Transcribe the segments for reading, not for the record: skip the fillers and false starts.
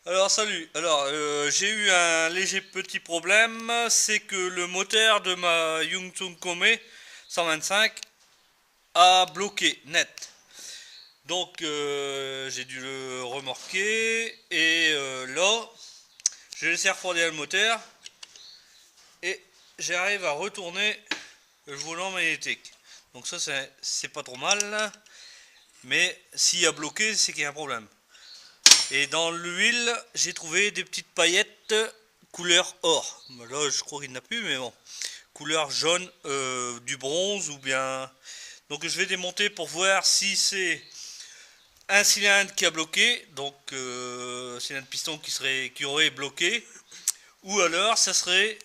Alors salut, j'ai eu un léger petit problème, c'est que le moteur de ma Yungtung Kome 125 a bloqué net. Donc j'ai dû le remorquer et là j'ai laissé refroidir le moteur et j'arrive à retourner le volant magnétique. Donc ça c'est pas trop mal, mais s'il y a bloqué c'est qu'il y a un problème. Et dans l'huile, j'ai trouvé des petites paillettes couleur or. Là, je crois qu'il n'y en a plus, mais bon. Couleur jaune, du bronze ou bien... Donc je vais démonter pour voir si c'est un cylindre qui a bloqué, donc cylindre piston qui aurait bloqué, ou alors ça serait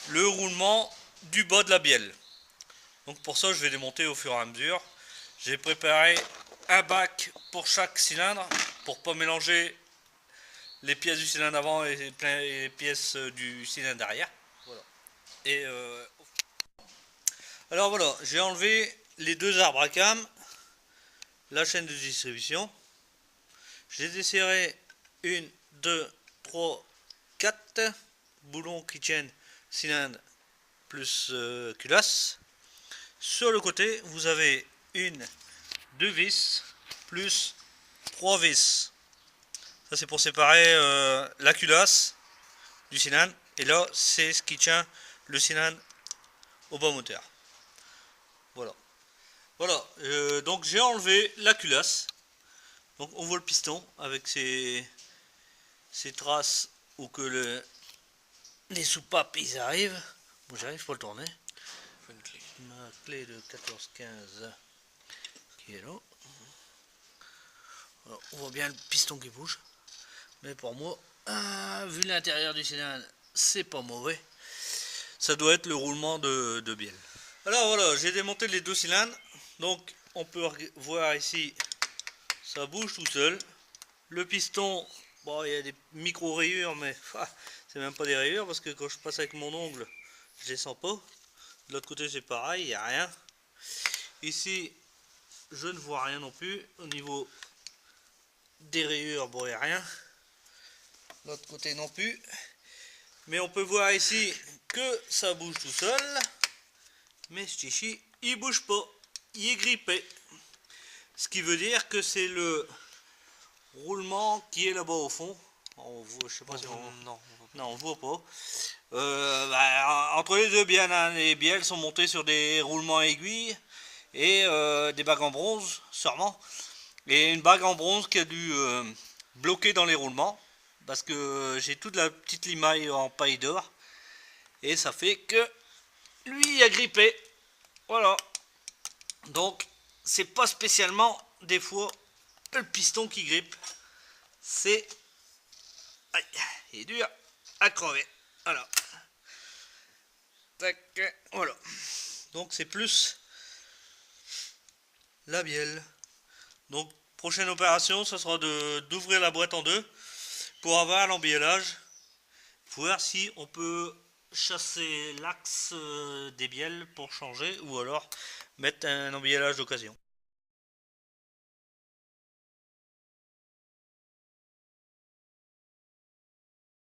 le roulement du bas de la bielle. Donc pour ça, je vais démonter au fur et à mesure. J'ai préparé un bac pour chaque cylindre pour pas mélanger les pièces du cylindre avant et les pièces du cylindre arrière. Voilà. Et alors voilà, j'ai enlevé les deux arbres à cam, la chaîne de distribution. J'ai desserré 1, 2, 3, 4 boulons qui tiennent cylindre plus culasse. Sur le côté, vous avez deux vis plus 3 vis. Ça c'est pour séparer la culasse du cylindre. Et là c'est ce qui tient le cylindre au bas moteur. Voilà. Voilà. Donc j'ai enlevé la culasse. Donc on voit le piston avec ces traces où que les soupapes ils arrivent. Bon, j'arrive pas à le tourner. Faut une clé. Ma clé de 14-15 qui est là. Alors, on voit bien le piston qui bouge. Mais pour moi, vu l'intérieur du cylindre, c'est pas mauvais. Ça doit être le roulement de bielle. Alors voilà, j'ai démonté les deux cylindres. Donc on peut voir ici, ça bouge tout seul. Le piston, bon, il y a des micro rayures, mais c'est même pas des rayures parce que quand je passe avec mon ongle, je les sens pas. De l'autre côté c'est pareil, il n'y a rien. Ici, je ne vois rien non plus. Au niveau des rayures, bon, il n'y a rien. L'autre côté non plus, mais on peut voir ici que ça bouge tout seul, mais ce chichi il bouge pas, il est grippé, ce qui veut dire que c'est le roulement qui est là-bas au fond. On voit, je sais pas si on... non on voit pas. Entre les deux bielles, hein, les bielles sont montées sur des roulements aiguilles et des bagues en bronze sûrement, et une bague en bronze qui a dû bloquer dans les roulements. Parce que j'ai toute la petite limaille en paille d'or. Et ça fait que lui il a grippé. Voilà. Donc c'est pas spécialement des fois le piston qui grippe. C'est... Aïe, il est dur à crever. Voilà. Tac, voilà. Donc c'est plus la bielle. Donc prochaine opération, ça sera d'ouvrir la boîte en deux pour avoir l'embiellage, voir si on peut chasser l'axe des bielles pour changer ou alors mettre un embiellage d'occasion.